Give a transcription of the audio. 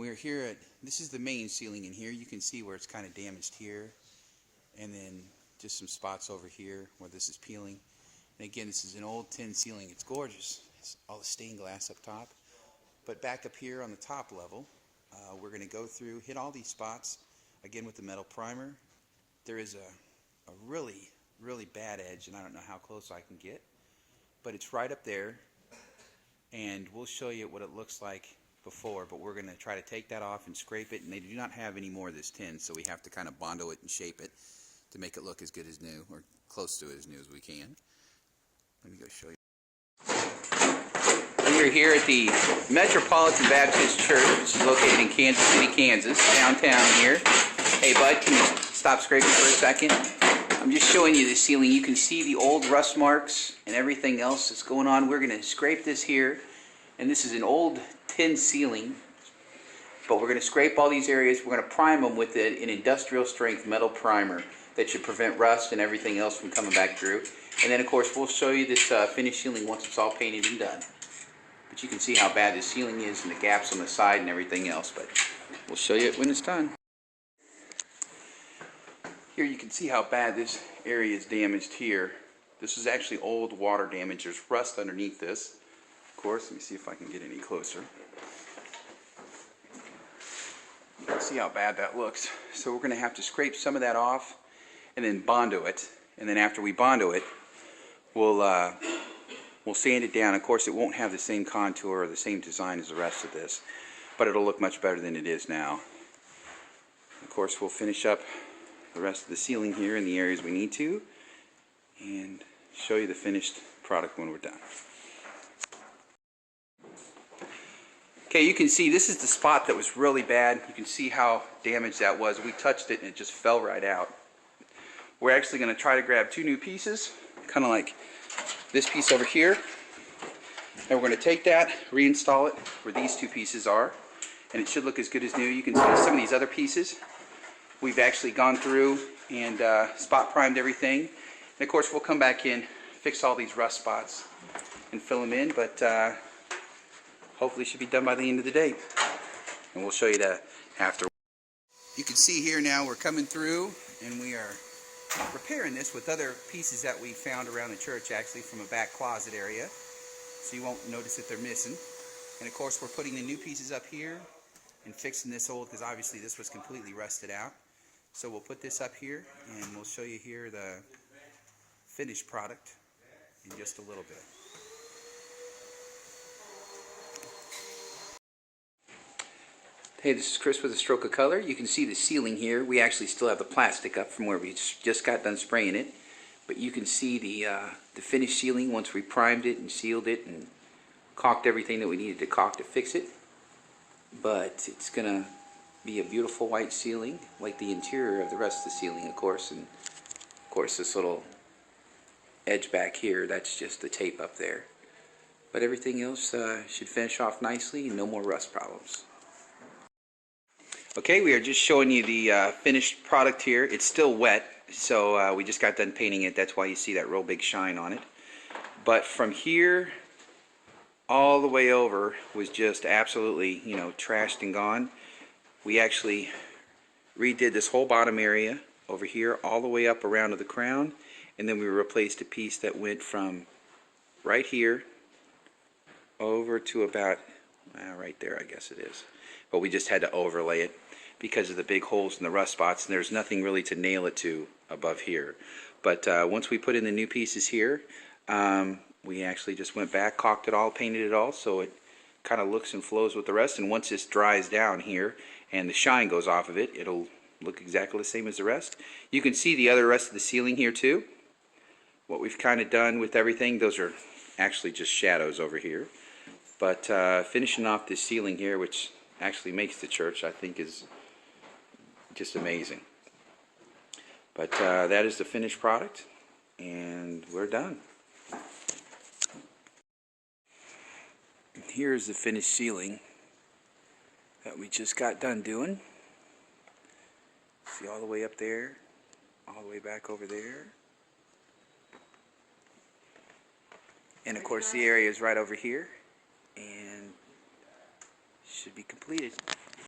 we're here at, this is the main ceiling in here. You can see where it's kind of damaged here, and then just some spots over here where this is peeling. And again, this is an old tin ceiling. It's gorgeous. It's all the stained glass up top. But back up here on the top level, we're going to go through, hit all these spots, again with the metal primer. There is a really, really bad edge, and I don't know how close I can get, but it's right up there, and we'll show you what it looks like before, but we're going to try to take that off and scrape it, and they do not have any more of this tin, so we have to kind of bondo it and shape it to make it look as good as new, or close to as new as we can. Let me go show you. We are here at the Metropolitan Baptist Church, which is located in Kansas City, Kansas, downtown here. Hey bud, can you stop scraping for a second? I'm just showing you the ceiling. You can see the old rust marks and everything else that's going on. We're going to scrape this here, and this is an old tin ceiling, but we're going to scrape all these areas. We're going to prime them with an industrial strength metal primer that should prevent rust and everything else from coming back through. And then of course we'll show you this finished ceiling once it's all painted and done. But you can see how bad the ceiling is and the gaps on the side and everything else, but we'll show you it when it's done. Here you can see how bad this area is damaged here. This is actually old water damage. There's rust underneath this. Of course, let me see if I can get any closer. You can see how bad that looks. So we're going to have to scrape some of that off and then bondo it. And then after we bondo it, we'll sand it down. Of course, it won't have the same contour or the same design as the rest of this, but it'll look much better than it is now. Of course, we'll finish up the rest of the ceiling here in the areas we need to, and show you the finished product when we're done. Okay, you can see this is the spot that was really bad. You can see how damaged that was. We touched it and it just fell right out. We're actually going to try to grab two new pieces, kind of like this piece over here, and we're going to take that, reinstall it where these two pieces are, and it should look as good as new. You can see some of these other pieces. We've actually gone through and spot primed everything, and of course we'll come back in, fix all these rust spots and fill them in, but hopefully it should be done by the end of the day, and we'll show you that after. You can see here now we're coming through, and we are repairing this with other pieces that we found around the church, actually from a back closet area, so you won't notice that they're missing. And of course we're putting the new pieces up here and fixing this old, because obviously this was completely rusted out. So we'll put this up here and we'll show you here the finished product in just a little bit. Hey, this is Chris with A Stroke of Color. You can see the ceiling here. We actually still have the plastic up from where we just got done spraying it. But you can see the finished ceiling once we primed it and sealed it and caulked everything that we needed to caulk to fix it. But it's going to be a beautiful white ceiling, like the interior of the rest of the ceiling, of course. And of course this little edge back here, that's just the tape up there. But everything else should finish off nicely and no more rust problems. Okay, we are just showing you the finished product here. It's still wet, so we just got done painting it. That's why you see that real big shine on it. But from here all the way over was just absolutely, you know, trashed and gone. We actually redid this whole bottom area over here all the way up around to the crown, and then we replaced a piece that went from right here over to about right there, I guess it is. But we just had to overlay it because of the big holes in the rust spots, and there's nothing really to nail it to above here. But once we put in the new pieces here, we actually just went back, caulked it all, painted it all, so it kind of looks and flows with the rest. And once this dries down here and the shine goes off of it, it'll look exactly the same as the rest. You can see the other rest of the ceiling here too. What we've kind of done with everything, those are actually just shadows over here. But finishing off this ceiling here, which actually makes the church, I think, is just amazing. But that is the finished product, and we're done. Here's the finished ceiling that we just got done doing. See all the way up there, all the way back over there. And of course the area is right over here and should be completed.